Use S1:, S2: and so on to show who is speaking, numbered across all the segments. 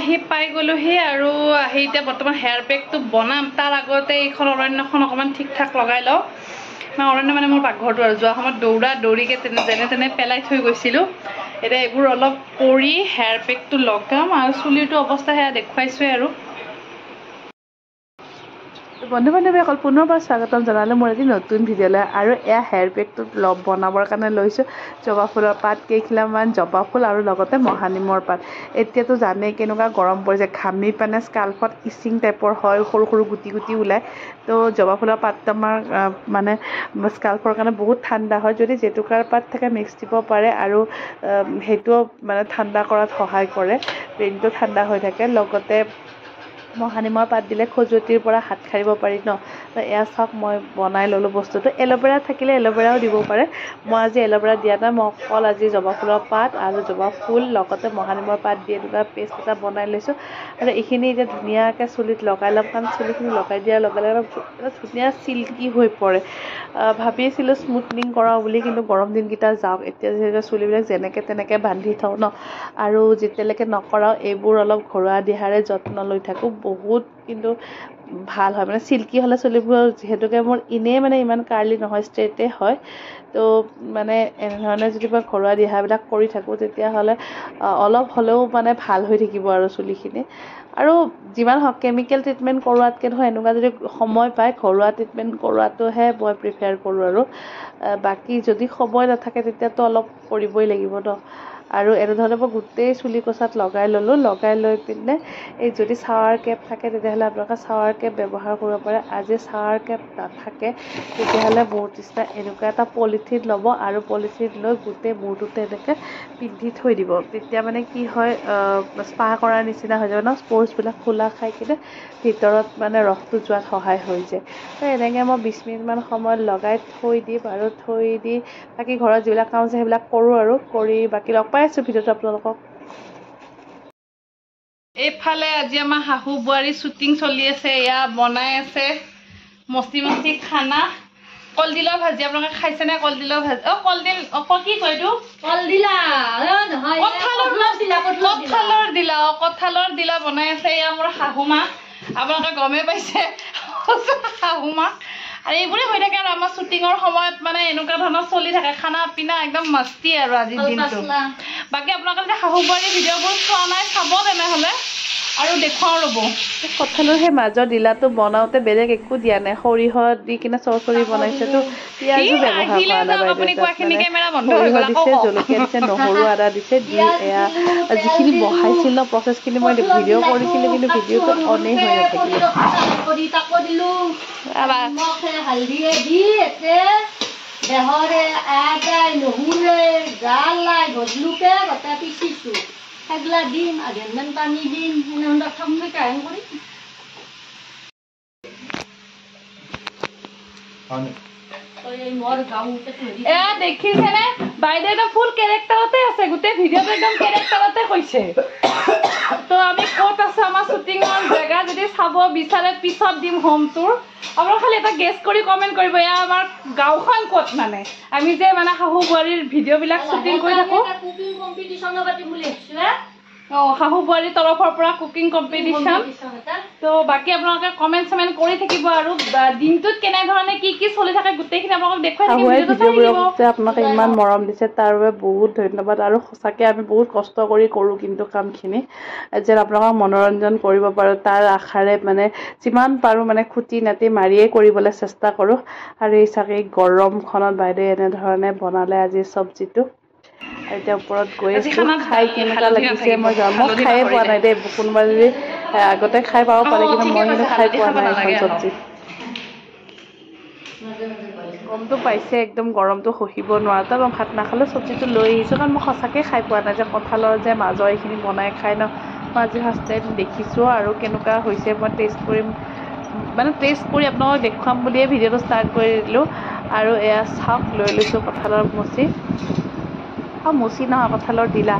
S1: আহি পাই গ'লোহি আৰু আহি এতিয়া বৰ্তমান হেয়াৰ পেকটো বনাম তাৰ আগতে এইখন অৰণ্যখন অকণমান ঠিক ঠাক লগাই লওঁ অৰণ্য মানে মোৰ পাকঘৰটো আৰু যোৱা সময়ত দৌৰিকৈ যেনে তেনে পেলাই থৈ গৈছিলোঁ এতিয়া এইবোৰ অলপ কৰি হেয়াৰ পেকটো লগাম আৰু চুলিৰটো অৱস্থা সেয়া দেখুৱাইছোৱে আৰু বন্ধু বান্ধৱীসকল পুনৰবাৰ স্বাগতম জনালোঁ মোৰ এটি নতুন ভিডিঅ'লৈ আৰু এয়া হেয়াৰ পেকটো বনাবৰ কাৰণে লৈছোঁ জবা ফুলৰ পাত কেইখিলামান জবা ফুল আৰু লগতে মহানিমৰ পাত এতিয়াতো জানেই কেনেকুৱা গৰম পৰিছে ঘামি পানে স্কাল্ফত ইচিং টাইপৰ হয় সৰু সৰু গুটি গুটি ওলায় তো জবা ফুলৰ পাতটো আমাৰ মানে স্কাল্ফৰ কাৰণে বহুত ঠাণ্ডা হয় যদি জেতুকাৰ পাত থাকে মিক্স দিব পাৰে আৰু সেইটোও মানে ঠাণ্ডা কৰাত সহায় কৰে ব্ৰেইনটো ঠাণ্ডা হৈ থাকে লগতে মহানিমৰ পাত দিলে খজুৱতিৰ পৰা হাত সাৰিব পাৰি ন তো এয়া চাওক মই বনাই ল'লোঁ বস্তুটো এল'ভেৰা থাকিলে এল'ভেৰাও দিব পাৰে মই আজি এল'ভেৰা দিয়া নাই মই অকল আজি জবা ফুলৰ পাত আৰু জবা ফুল লগতে মহানিমৰ পাত দি এনেকুৱা পেষ্ট এটা বনাই লৈছোঁ আৰু এইখিনি এতিয়া ধুনীয়াকৈ চুলিত লগাই ল'ম কাৰণ চুলিখিনি লগাই দিয়াৰ লগে লগে এটা ধুনীয়া চিল্কি হৈ পৰে ভাবিছিলোঁ স্মুথনিং কৰাওঁ বুলি কিন্তু গৰম দিনকেইটা যাওক এতিয়া যিহেতু চুলিবিলাক যেনেকৈ তেনেকৈ বান্ধি থওঁ ন আৰু যেতিয়ালৈকে নকৰাওঁ এইবোৰ অলপ ঘৰুৱা দিহাৰে যত্ন লৈ থাকোঁ বহুত কিন্তু ভাল হয় মানে চিল্কি হ'লে চুলিবোৰ যিহেতুকে মোৰ এনেই মানে ইমান কাৰ্লি নহয় ষ্ট্ৰেইটে হয় তো মানে এনেধৰণে যদি মই ঘৰুৱা দিহাবিলাক কৰি থাকোঁ তেতিয়াহ'লে অলপ হ'লেও মানে ভাল হৈ থাকিব আৰু চুলিখিনি আৰু যিমান হওক কেমিকেল ট্ৰিটমেণ্ট কৰোৱাতকৈ ধৰক এনেকুৱা যদি সময় পায় ঘৰুৱা ট্ৰিটমেণ্ট কৰোৱাটোহে মই প্ৰিফাৰ কৰোঁ আৰু বাকী যদি সময় নাথাকে তেতিয়াতো অলপ কৰিবই লাগিব ন আৰু এনেধৰণে মই গোটেই চুলি কোচাত লগাই ল'লোঁ লগাই লৈ পিনে এই যদি চাৱাৰ কেপ থাকে তেতিয়াহ'লে আপোনালোকে চাৱাৰ কেপ ব্যৱহাৰ কৰিব পাৰে আজি চাৱাৰ কেপ নাথাকে তেতিয়াহ'লে মোৰ নিচিনা এনেকুৱা এটা পলিথিন ল'ব আৰু পলিথিন লৈ গোটেই মূৰটোতে এনেকৈ পিন্ধি থৈ দিব তেতিয়া মানে কি হয় স্পা কৰাৰ নিচিনা হৈ যাব ন স্পৰ্ছবিলাক খোলা খাই কিনে ভিতৰত মানে ৰসটো যোৱাত সহায় হৈ যায় তো এনেকৈ মই 20 মিনিটমান সময় লগাই থৈ দিম আৰু থৈ দি বাকী ঘৰত যিবিলাক কাম আছে সেইবিলাক কৰোঁ আৰু কৰি বাকী লগ পাই আছোঁ ভিডিঅ'টো আপোনালোকক এইফালে আজি আমাৰ শাহু বোৱাৰী শ্বুটিং চলি আছে এয়া বনাই আছে মস্তি মস্তি খানা কলডিলৰ ভাজি আপোনালোকে খাইছেনে কলডিলৰ ভাজি কলডিল কি কয় এইটো কঁঠালৰ দিলা বনাই আছে এয়া মোৰ শাহু মা আপোনালোকে গমেই পাইছে শাহু মা আৰু এইবোৰে হৈ থাকে আৰু আমাৰ শ্বুটিঙৰ সময়ত মানে এনেকুৱা ধৰণৰ চলি থাকে খানা পিনা একদম মস্তি আৰু আজিৰ দিনটো বাকী আপোনালোকে যদি শাহু বোৱাৰী ভিডিঅ'বোৰ চোৱা নাই চাব তেনেহ'লে আৰু দেখুৱাওঁ ৰ'ব কঁঠালৰ সেই মাজৰ দিলাটো বনাওঁতে বেলেগ একো দিয়া নাই সৰিয়হ দি কিনে চৰচৰি বনাইছেতো পিঁয়াজো ব্যৱহাৰ কৰা নাই সৰিয়হ দিছে জলকীয়া দিছে নহৰু আদা দিছে দি এয়া যিখিনি বহাইছিল ন প্ৰচেছখিনি মই ভিডিঅ' কৰিছিলোঁ কিন্তু ভিডিঅ'টো অনেই হৈ নাথাকিলে
S2: দেহৰে আদাই নহৰুৱে জালাই গধলুকে গোটেই পিচিছোঁ সেইগিলা দিম আধেনমান পানী দিম সেনেহেন থমকৈ কাহেন কৰিম
S1: এয়া দেখিছেনে বাইদেউ একদম ফুল কেৰেক্টাৰতে আছে গোটেই ভিডিঅ'টো একদম কেৰেক্টাৰতে কৈছে তো আমি ক'ত আছো আমাৰ শ্বুটিঙৰ জেগা যদি চাব বিচাৰে পিছত দিম হোম টুৰ আপোনালোকে খালি এটা গেছ কৰি কমেণ্ট কৰিব এয়া আমাৰ গাঁওখন ক'ত মানে আমি যে মানে শাহু বোৱাৰীৰ ভিডিঅ'বিলাক শ্বুটিং কৰি থাকোঁ শাহু বোৱাৰীৰ তৰফৰ পৰা কুকিং কম্পিটিশ্যন তো বাকী আপোনালোকে কমেণ্ট চমেণ্ট কৰি থাকিব আৰু দিনটোত কেনেধৰণে কি কি চলি থাকে গোটেইখিনি আপোনালোকক দেখুৱাই থাকিম আপোনালোকে ইমান মৰম দিছে তাৰ বাবে বহুত ধন্যবাদ আৰু সঁচাকৈ আমি বহুত কষ্ট কৰি কৰোঁ কিন্তু কামখিনি যেন আপোনালোকক মনোৰঞ্জন কৰিব পাৰোঁ তাৰ আশাৰে মানে যিমান পাৰোঁ মানে খুটি নাটি মাৰিয়েই কৰিবলৈ চেষ্টা কৰোঁ আৰু এই চাগে গৰমখনত বাইদেৱে এনেধৰণে বনালে আজি চব্জিটো এতিয়া ওপৰত গৈ আছোঁ খাই কেনেকুৱা লাগিছে মই মই খায়ে পোৱা নাই দেই কোনোবা যদি আগতে খাই পাব পাৰে কিন্তু মই কিন্তু খাই পোৱা নাই এখন চব্জি গৰমটো পাইছে একদম গৰমটো সহিব নোৱাৰা তো মই ভাত নাখালেও চব্জিটো লৈ আহিছোঁ কাৰণ মই সঁচাকৈ খাই পোৱা নাই যে কঁঠালৰ যে মাজৰ এইখিনি বনাই খাই ন মই আজি ফাৰ্ষ্ট টাইম দেখিছোঁ আৰু কেনেকুৱা হৈছে মই টেষ্ট কৰিম মানে টেষ্ট কৰি আপোনালোকক দেখুৱাম বুলিয়ে ভিডিঅ'টো ষ্টাৰ্ট কৰি দিলোঁ আৰু এয়া চাওক লৈ লৈছোঁ কঁঠালৰ মুচি নহয় কঁঠালৰ দিলা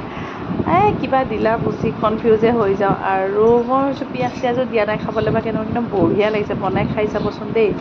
S1: কিবা দিলা মুচি কনফিউজে হৈ যাওঁ আৰু মই ভাবিছোঁ পিঁয়াজ চিয়াজো দিয়া নাই খাবলৈ বা কেনেকুৱা একদম বঢ়িয়া লাগিছে বনাই খাই চাবচোন দেই